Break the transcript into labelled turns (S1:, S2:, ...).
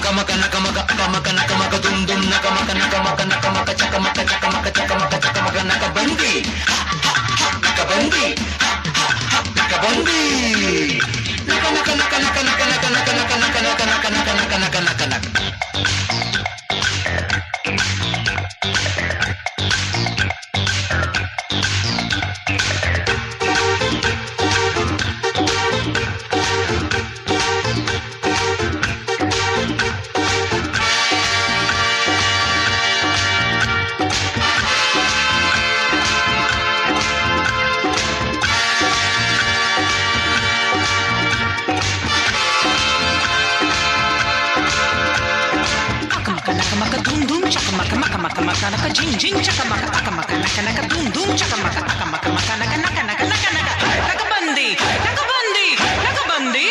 S1: నకమక నకమక అకమక నకమక దుమ్ దుమ్ నకమక నకమక నకమక చకమక చకమక చకమక చకమక నకబంది నకబంది నకబంది నకమక నక నక నక నక నక నక నక నక నక నక నక నక నక
S2: Maka dum dum chaka maka maka maka maka naka jing jing chaka maka aka maka naka naka dum dum chaka maka aka maka maka naka naka naka naka naka naka bandi naka bandi naka bandi